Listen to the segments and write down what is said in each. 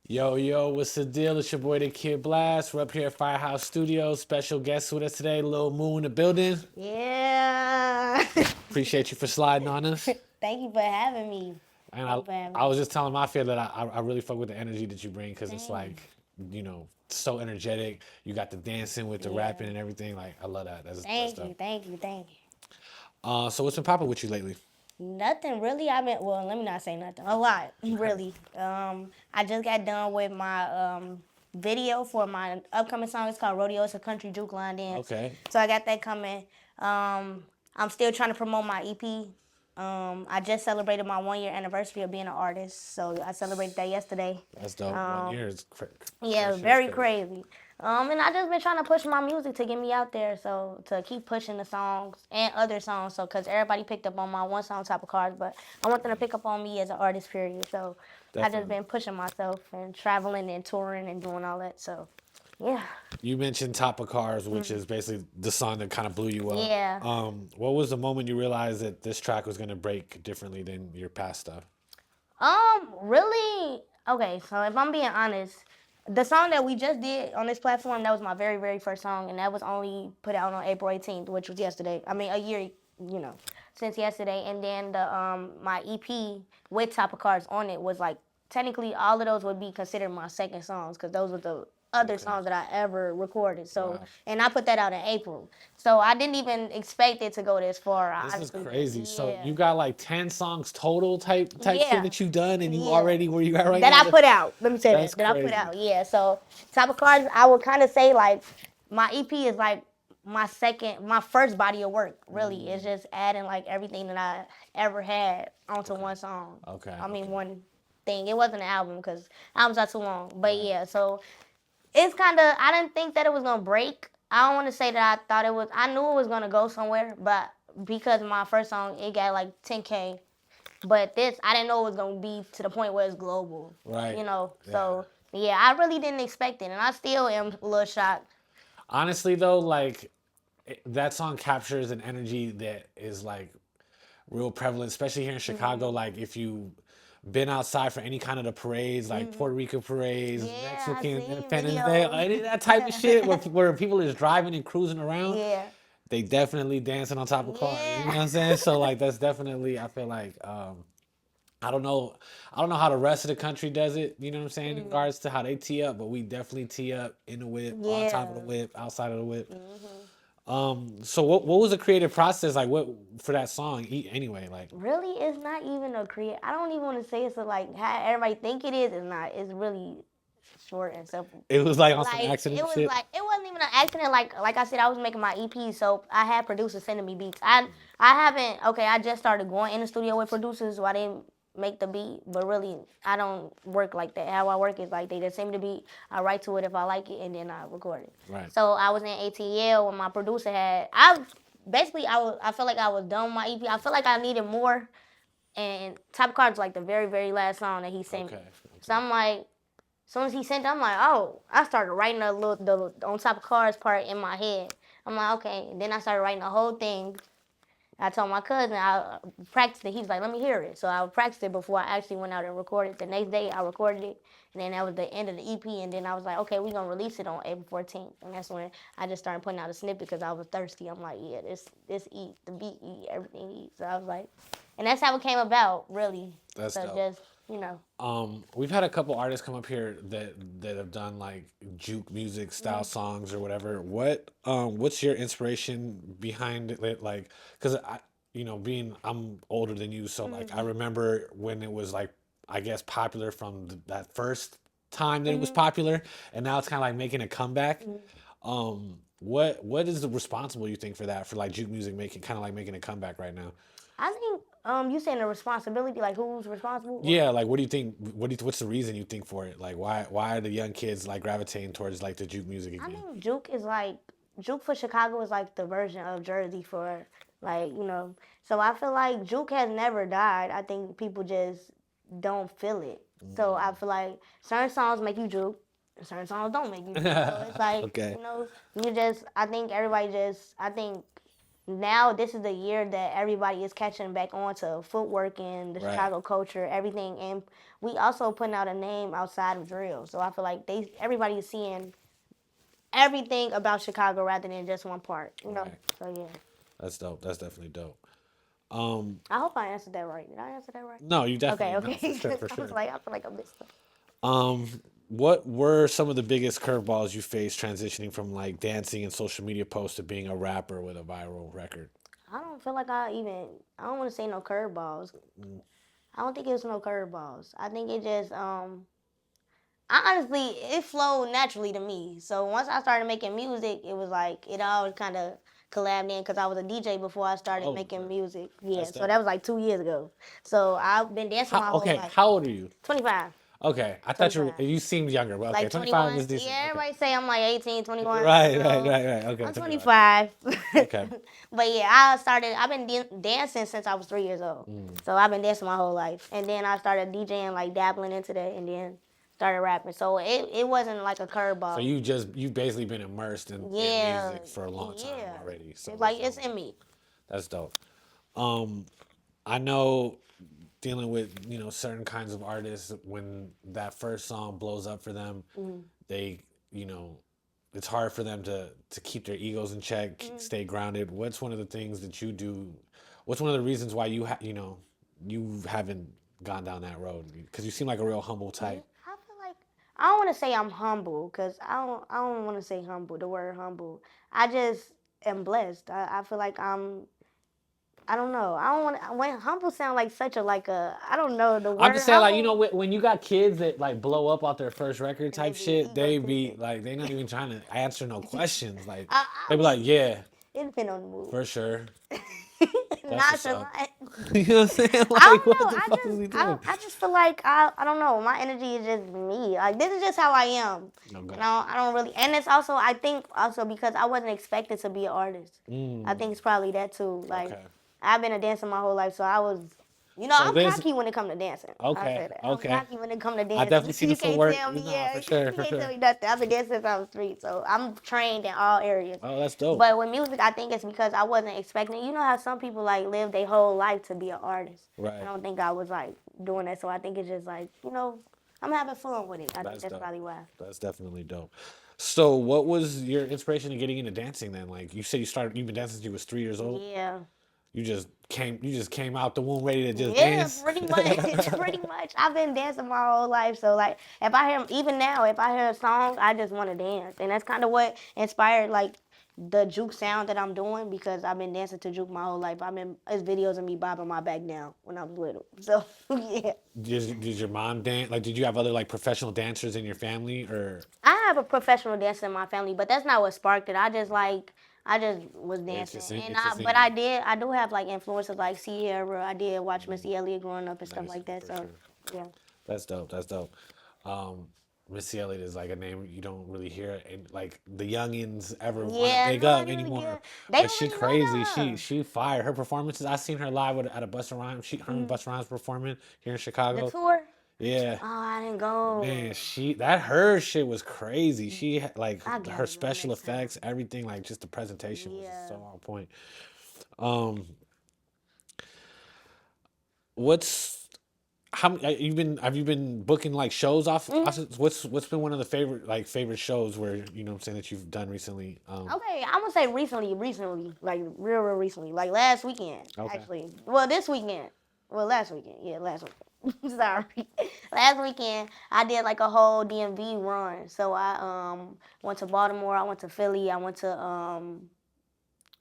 Yo, what's the deal? It's your boy, the Kid Blast. We're up here at FireHouse Studios. Special guest with us today, Lil Moo in the building. Yeah. Appreciate you for sliding on us. Thank you for having me. And Thank you for having I me. was just telling Mafia that I really fuck with the energy that you bring because it's Dang. like, so energetic. You got the dancing with the Yeah. rapping and everything. Like, I love that. That's Thank dope. you. Thank you. Thank you. So what's been popping with you lately? Nothing really. Well, let me not say nothing. A lot, really. I just got done with my video for my upcoming song. It's called Rodeo. It's a country juke line dance. Okay. So I got that coming. I'm still trying to promote my EP. I just celebrated my 1 year anniversary of being an artist. So I celebrated that yesterday. That's dope. 1 year is crazy. Yeah, very crazy. And I just been trying to push my music to get me out there, so to keep pushing the songs and other songs, so because everybody picked up on my one song type of cards, but I want them to pick up on me as an artist, period. So I just Definitely. been pushing myself and traveling and touring and doing all that. So yeah, You mentioned Top of Cars, which is basically the song that kind of blew you up. yeah. What was the moment you realized that this track was gonna break differently than your past stuff? Really? Okay, so if I'm being honest, the song that we just did on this platform, that was my very, very first song, and that was only put out on April 18th, which was yesterday. I mean, a year, since yesterday. And then the my EP with Top of Cards on it was like technically all of those would be considered my second songs because those were the other songs that I ever recorded. So, Wow. and I put that out in April. So I didn't even expect it to go this far. I This is honestly, crazy. So yeah. you got like 10 songs total type shit Yeah. that you've done, and you Yeah. already where you at right That now? I put out. Let me say That's that. That I put crazy. out. Yeah. So Top of Cards, I would kind of say like my EP is like my first body of work. Really, it's just adding like everything that I ever had onto one song. Okay, I mean okay. one thing. It wasn't an album because albums are too long. But Right. yeah. So it's kind of. I didn't think that it was gonna break. I don't want to say that I thought it was. I knew it was gonna go somewhere, but because my first song it got like 10K, but this, I didn't know it was gonna be to the point where it's global. Right. Yeah. So yeah, I really didn't expect it, and I still am a little shocked. Honestly though, like that song captures an energy that is like real prevalent, especially here in Chicago. Like if you been outside for any kind of the parades, like Puerto Rico parades, Yeah, I Mexican seen Independence Day, videos. any of that type of shit where people is driving and cruising around, Yeah, they definitely dancing on top of cars. You know what yeah. I'm saying? So like that's definitely I feel like I don't know how the rest of the country does it, you know what I'm saying, in regards to how they tee up, but we definitely tee up in the whip, on top of the Yeah. whip, outside of the whip. So what was the creative process like what for that song anyway? Like Really, it's not even a create. I don't even want to say it's a, like how everybody think it is. It's not. It's really short and simple. it was like on some Like it accident was shit. like it wasn't even an accident. Like I said, I was making my EP, so I had producers sending me beats. I haven't. Okay, I just started going in the studio with producers, so I didn't make the beat. But really, I don't work like that. How I work is like they just send me the beat. I write to it if I like it, and then I record it. Right. So I was in ATL when my producer had. I felt like I was done with my EP. I felt like I needed more, and Top Card's like the very very last song that he sent me. Okay. So I'm like, as soon as he sent it, I'm like, oh, I started writing the on top of cars part in my head. I'm like, okay. And then I started writing the whole thing. I told my cousin I practiced it. He was like, let me hear it. So I practiced it before I actually went out and recorded it. The next day I recorded it, and then that was the end of the EP. And then I was like, okay, we're gonna release it on April 14th. And that's when I just started putting out a snippet because I was thirsty. I'm like, yeah, this eat, the beat eat, everything eat. So I was like, and that's how it came about, really. That's So dope. just you know. We've had a couple artists come up here that have done like juke music style songs or whatever. What's your inspiration behind it? Like, cause being I'm older than you, so like I remember when it was like I guess popular from that first time that it was popular, and now it's kind of like making a comeback. What is the responsible you think for that for like juke music making kind of like making a comeback right now? I think you saying the responsibility, like who's responsible? Yeah, like what do you think? What's the reason you think for it? Like why are the young kids like gravitating towards like the juke music I again? think juke for Chicago is like the version of Jersey for like. So I feel like juke has never died. I think people just don't feel it. So I feel like certain songs make you juke, and certain songs don't make you juke. So it's like Okay. you just. I think everybody just. I think now this is the year that everybody is catching back on to footwork and the Right. Chicago culture, everything, and we also putting out a name outside of drill. So I feel like everybody is seeing everything about Chicago rather than just one part, you know. Right. So yeah, That's dope. That's definitely dope. I hope I answered that right. Did I answer that right? No, you Okay, definitely no, for okay. sure, for I was sure. like, I feel like I missed them. Um, what were some of the biggest curveballs you faced transitioning from like dancing and social media posts to being a rapper with a viral record? I don't feel like I don't want to say no curveballs. I don't think it was no curveballs. I think it just honestly, it flowed naturally to me. So once I started making music, it was like it all kind of collabed in because I was a DJ before I started Oh, making music. Yeah, that's so dope. that was like 2 years ago. So I've been dancing How my whole okay? life. How old are you? 25, Okay, I thought 25. you seemed younger, but okay, Like 25 21. is decent. Yeah, Okay, everybody say I'm like 18, 21. right, right, No, right, right. Okay, I'm 25. 25. Okay, But yeah, I've been dancing since I was 3 years old. So I've been dancing my whole life. And then I started DJing, like dabbling into that, and then started rapping. So it wasn't like a so curveball. you've basically been immersed in Yeah, music for a long time yeah. already. It's So like it's in me. that's dope. Um, I know dealing with certain kinds of artists when that first song blows up for them, they you know it's hard for them to keep their egos in check, stay grounded. What's one of the things that you do? What's one of the reasons why you haven't gone down that road? Because you seem like a real humble type. I feel like I don't want to say I'm humble because I don't want to say humble. The word humble. I just am blessed. I feel like I don't know. I don't want when humble sound like such a like a I don't know the I'm word just saying, like, humble when you got kids that like blow up off their first record and they type be shit, they be egotistic. like, they not even trying to answer no questions. Like, I they be like, mean, yeah, it depends on the mood. for sure. That's what's up. Nonchalant. You know what I'm saying? I Like, don't what know. the fuck is he doing? I just feel like I don't know. My energy is just me. Like this is just how I am. Okay. You know, I don't really. And it's also I think also because I wasn't expected to be an artist. I think it's probably that too. Like Okay. I've been a dancer my whole life, so I was. You know, So I'm this, cocky when it comes to dancing. I okay, say that. I'm okay. cocky when it comes to I definitely dancing. see the You can't footwork. tell me, No, yeah. for sure, You for can't tell sure. me nothing. I've been dancing since I was 3, so I'm trained in all areas. Oh, that's dope. But with music, I think it's because I wasn't expecting. You know how some people like live their whole life to be an artist. I Right. don't think I was like doing that, so I think it's just like I'm having fun with it. I think That's that's dope. probably why. That's definitely dope. So, what was your inspiration in getting into dancing then? Like, you said you've been dancing since you was 3 years old. Yeah. You just came out the womb ready to just Yeah, dance. pretty much. Pretty much. I've been dancing my whole life. So like if I hear even now, if I hear a song, I just want to dance. And that's kind of what inspired like the juke sound that I'm doing because I've been dancing to juke my whole life. There's videos of me bobbing my back down when I was little. So yeah. Did your mom dance? Like, did you have other like professional dancers in your family, or I have a professional dancer in my family, but that's not what sparked it. I just was it's dancing, just and it's just in but you? I do have like influences like Sierra. I did watch Missy Elliott growing up and stuff Nice, like that. for So sure. yeah. That's dope. That's dope. Um, Missy Elliott is like a name you don't really hear, and like the youngins ever want to Yeah, big no, up yeah. anymore. They But don't she really know crazy. She that. she fire her performances. I seen her live at a Busta Rhymes. Her and Busta Rhymes performing here in The Chicago. tour? Yeah, Oh, I didn't go. man. Her shit was crazy. Like I her gotta go special next time. effects, everything. Like just the presentation was just so Yeah. on point. Um, what's how have you been booking like shows Mhm. what's been one of the favorite shows where what I'm saying that you've done recently? Okay, I'm gonna say recently, like real recently, like last weekend, Okay. actually. Well, this weekend. Well, last weekend. Yeah, last weekend. Sorry. Last weekend, I did like a whole DMV run. So I went to Baltimore, I went to Philly, I went to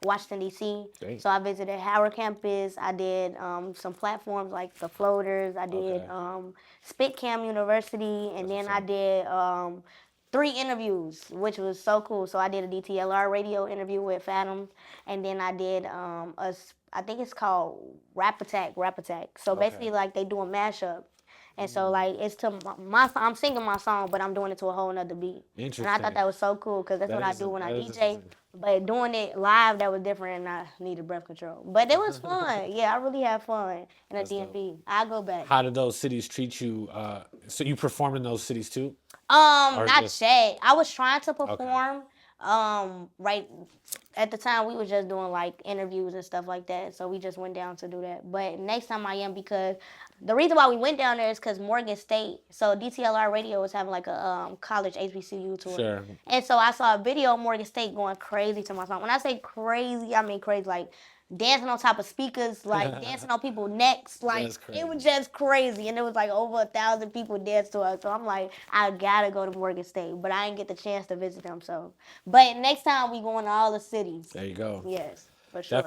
Washington D.C. Great. So I visited Howard campus. I did some platforms like the floaters. I did Okay. Spitcam University, and That's what's then I up. did 3 interviews, which was so cool. So I did a DTLR radio interview with Fathom, and then I did I think it's called Rap Attack. Rap Attack. So Okay. basically, like they do a mashup. And so like it's to I'm singing my song, but I'm doing it to a whole nother beat. And I thought Interesting. that was so cool because that's That what I is do when I that is DJ. interesting. But doing it live, that was different, and I needed breath control. But it was fun. Yeah, I really had fun in a That's dope. DMV. I go back. How did those cities treat you? So you performed in those cities too, or Not just yet. I was trying to okay? perform Right at the time we was just doing like interviews and stuff like that, so we just went down to do that. But next time I am, because the reason why we went down there is because Morgan State, so DTLR Radio was having like a college HBCU tour, Sure. and so I saw a video of Morgan State going crazy to my song. When I say crazy, I mean crazy, like dancing on top of speakers, like dancing on people's necks, like That's it was crazy. just crazy, and it was like over 1,000 people danced to us. So I'm like, I gotta go to Morgan State, but I didn't get the chance to visit them. So, but next time we going to all the cities. There you go. Yes, for sure.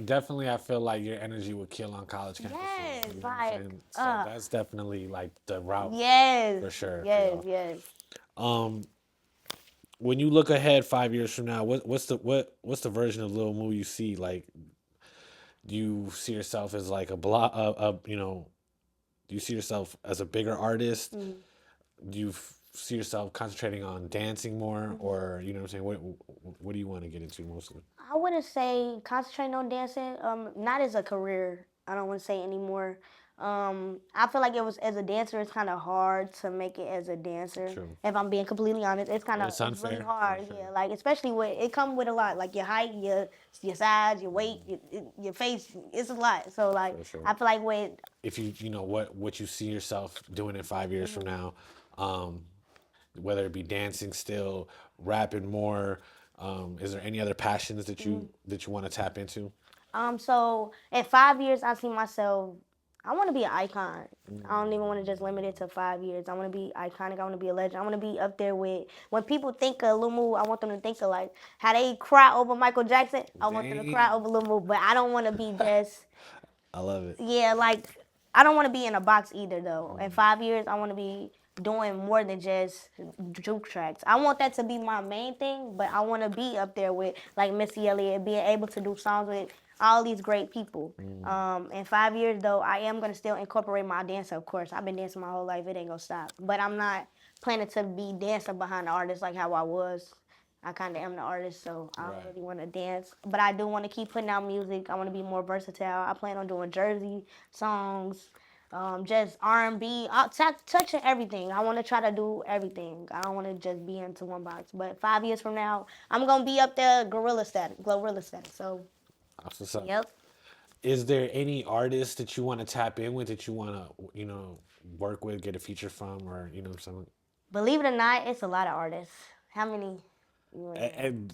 Definitely, I feel like your energy would kill on college campuses. Yes, You know what I'm like saying? So that's definitely like the route yes, for sure for yes, y'all. yes. Um, when you look ahead 5 years from now, what's the version of Lil Moo you see? Like, do you see yourself as like do you see yourself as a bigger artist? Mhm. Do you see yourself concentrating on dancing more, Mhm. or you know what I'm saying? What do you want to get into mostly? I wouldn't say concentrating on dancing. Not as a career. I don't want to say anymore. I feel like it was as a dancer, it's kind of hard to make it as a dancer. True. If I'm being completely honest, It's it's really unfair for hard. sure. Yeah, like especially with it come with a lot, like your height, your size, your weight, your face. It's a lot. So like For sure. I feel like with If you know what you see yourself doing in 5 years from mhm. now, um, whether it be dancing still, rapping more, is there any other passions that you want to tap into? So in 5 years, I see myself. I want to be an icon. I don't even want to just Mm, limit it to 5 years. I want to be iconic. I want to be a legend. I want to be up there with when people think of Lil Moo. I want them to think of like how they cry over Michael Jackson. I want them to cry Damn. over Lil Moo. But I don't want to be just I love it. yeah. Like I don't want to be in a box either though. In Mm, 5 years, I want to be doing more than just juke tracks. I want that to be my main thing, but I want to be up there with like Missy Elliott, being able to do songs with all these great people. mm, In 5 years though, I am gonna still incorporate my dance. Of course, I've been dancing my whole life. It ain't gonna stop. But I'm not planning to be dancing behind the artist like how I was. I kind of am the artist, so I don't right. really want to dance. But I do want to keep putting out music. I want to be more versatile. I plan on doing Jersey songs, just R&B, touching everything. I want to try to do everything. I don't want to just be into one box. But 5 years from now, I'm gonna be up there, gorilla status. So, That's what's up. yep. Is there any artist that you want to tap in with that you want to work with, get a feature from, or something? Believe it or not, it's a lot of artists. How many? You wanna know? And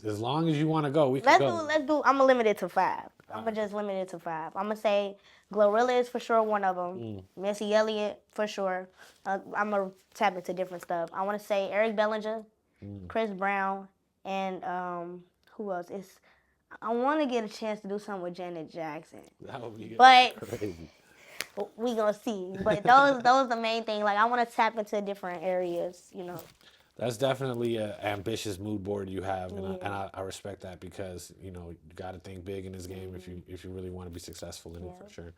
as long as you want to go, we can Let's do. go. Let's do. I'm gonna limit it to five. All I'm gonna right. just limit it to five. I'm gonna say Glorilla is for sure one of them. Mm, Missy Elliott for sure. I'm gonna tap into different stuff. I want to say Eric Bellinger, mm. Chris Brown, and who else? I want to get a chance to do something with Janet Jackson, That would be but crazy. we gonna see. But those the main thing. Like I want to tap into different areas. That's definitely an ambitious mood board you have, and Yeah. I respect that because you got to think big in this game if Mhm. you really want to be successful in it Yeah. for sure.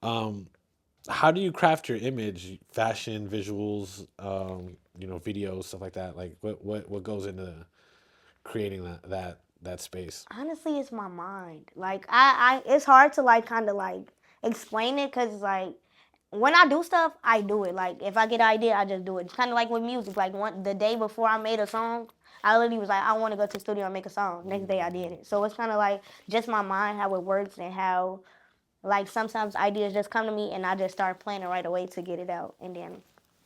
Um, how do you craft your image, fashion, visuals, videos, stuff like that? Like what goes into creating that space? Honestly, it's my mind. Like it's hard to like kind of like explain it because like when I do stuff, I do it. Like if I get an idea, I just do it. It's kind of like with music. Like the day before I made a song, I literally was like, I want to go to the studio and make a song. Next day, I did it. So it's kind of like just my mind, how it works, and how like sometimes ideas just come to me, and I just start planning right away to get it out, and then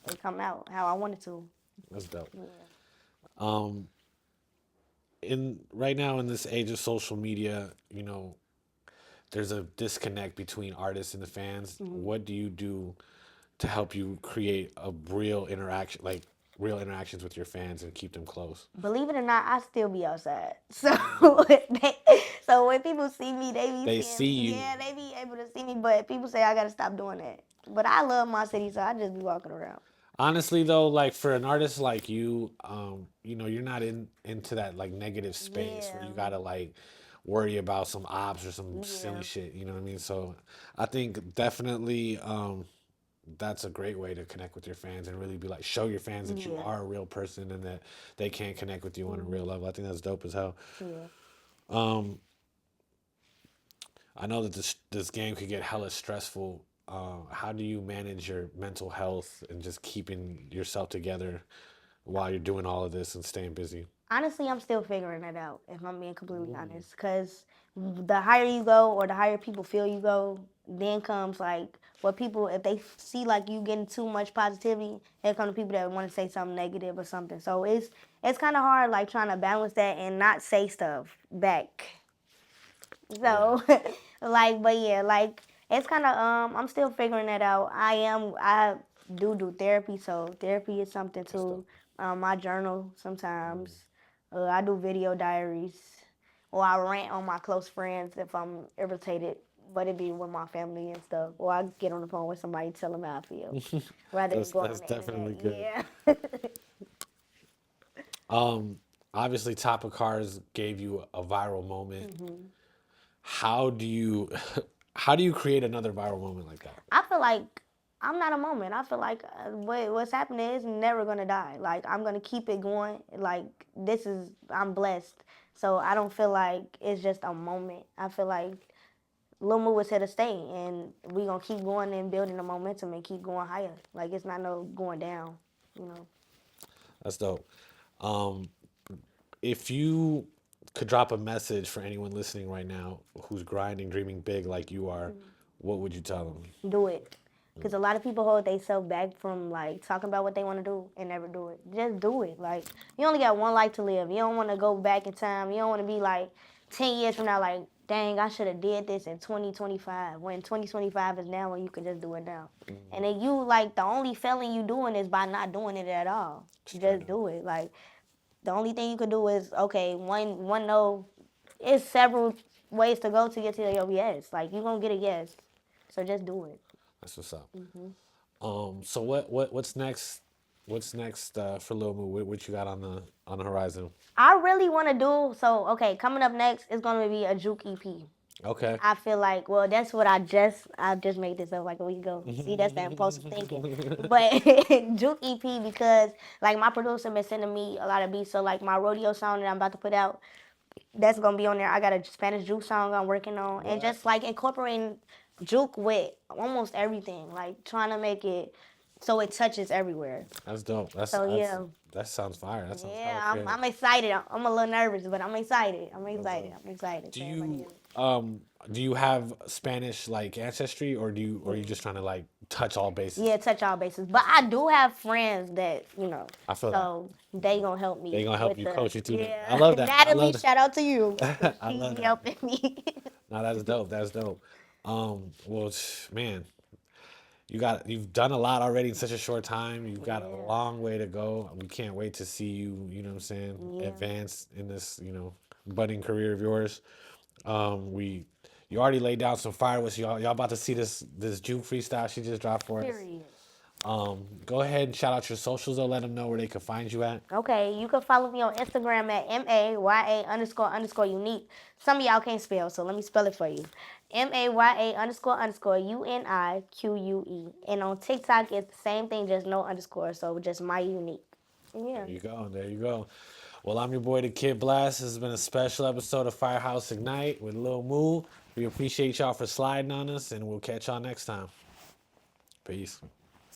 it come out how I want it to. That's dope. Yeah. Um, in right now in this age of social media, there's a disconnect between artists and the fans. Mhm. What do you do to help you create a real interaction, like real interactions with your fans and keep them close? Believe it or not, I still be outside. So, Mm. so when people see me, they be They seeing see me. you. Yeah, they be able to see me. But people say I gotta stop doing that. But I love my city, so I just be walking around. Honestly, though, like for an artist like you, you're not into that like negative space where Yeah, you gotta like worry about some ops or some silly yeah, shit. You know what I mean? So I think definitely that's a great way to connect with your fans and really be like show your fans that you yeah, are a real person and that they can connect with you on a real hmm level. I think that's dope as hell. yeah. Um, I know that this game could get hella stressful. How do you manage your mental health and just keeping yourself together while you're doing all of this and staying busy? Honestly, I'm still figuring it out, if I'm being completely honest. Because the higher you go or the higher people feel you go, then comes like what people, if they see like you getting too much positivity, then come the people that want to say something negative or something. So it's kind of hard like trying to balance that and not say stuff back. So, like, but yeah, like it's kind of I'm still figuring that out. I do therapy, so therapy is something too. I journal sometimes. I do video diaries, or I rant on my close friends if I'm irritated. But it be with my family and stuff, or I get on the phone with somebody and tell them how I feel, rather than going That's on the definitely internet. good. Yeah. Obviously, Top of Cars gave you a viral moment. Mm-hmm. How do you how do you create another viral moment like that? I feel like I'm not a moment. I feel like what's happening is never gonna die. Like I'm gonna keep it going. Like this is I'm blessed, so I don't feel like it's just a moment. I feel like Lil Moo was here to stay, and we gonna keep going and building the momentum and keep going higher. Like it's not no going down. You know. That's dope. Um, if you could drop a message for anyone listening right now who's grinding, dreaming big like you are, what would you tell them? Do it. Because a lot of people hold themselves back from like talking about what they want to do and never do it. Just do it. Like you only got one life to live. You don't want to go back in time. You don't want to be like 10 years from now like, dang, I should have did this in 2025. When 2025 is now, when you can just do it now. And then you like the only failing you doing is by not doing it at all. Just do it. Like the only thing you could do is okay, one no. It's several ways to go to get to your yes. Like you gonna get a yes. So just do it. That's what's up. So what's next? What's next for Lil Moo? What you got on the horizon? I really want to do so. Okay, coming up next is gonna be a juke EP. Okay. I feel like, well, that's what I just made this up like a week ago. See, that's that impulsive thinking. But juke EP because like my producer been sending me a lot of beats. So like my rodeo song that I'm about to put out, that's gonna be on there. I got a Spanish juke song I'm working on, and just like incorporating juke with almost everything, like trying to make it so it touches everywhere. That's dope. So yeah, That sounds fire. That sounds yeah, hella creative. I'm excited. I'm a little nervous, but I'm excited. I'm That's excited. dope. I'm excited. Do So everybody you else. do you have Spanish like ancestry, or are you just trying to like touch all bases? Yeah, touch all bases. But I do have friends that I feel that. so they gonna help They me gonna help with you the coach you through that. I yeah. love that. I Natalie, love shout out to you. that. I She love be that. helping me. No, that's dope. That's dope. Well, man, you've done a lot already in such a short time. You've got a Yeah, long way to go. We can't wait to see you, you know what I'm saying, yeah. advance in this, budding career of yours. We you already laid down some fire with y'all about to see this Juke freestyle she just dropped for us. Period. Go ahead and shout out your socials though, let them know where they can find you at. Okay, you can follow me on Instagram at MAYA__unique. Some of y'all can't spell, so let me spell it for you. MAYA__unique. And on TikTok, it's the same thing, just no underscore, so just my unique. Yeah. There you go. There you go. Well, I'm your boy, the Kid Blast. This has been a special episode of FireHouse Ignite with Lil Moo. We appreciate y'all for sliding on us, and we'll catch y'all next time. Peace.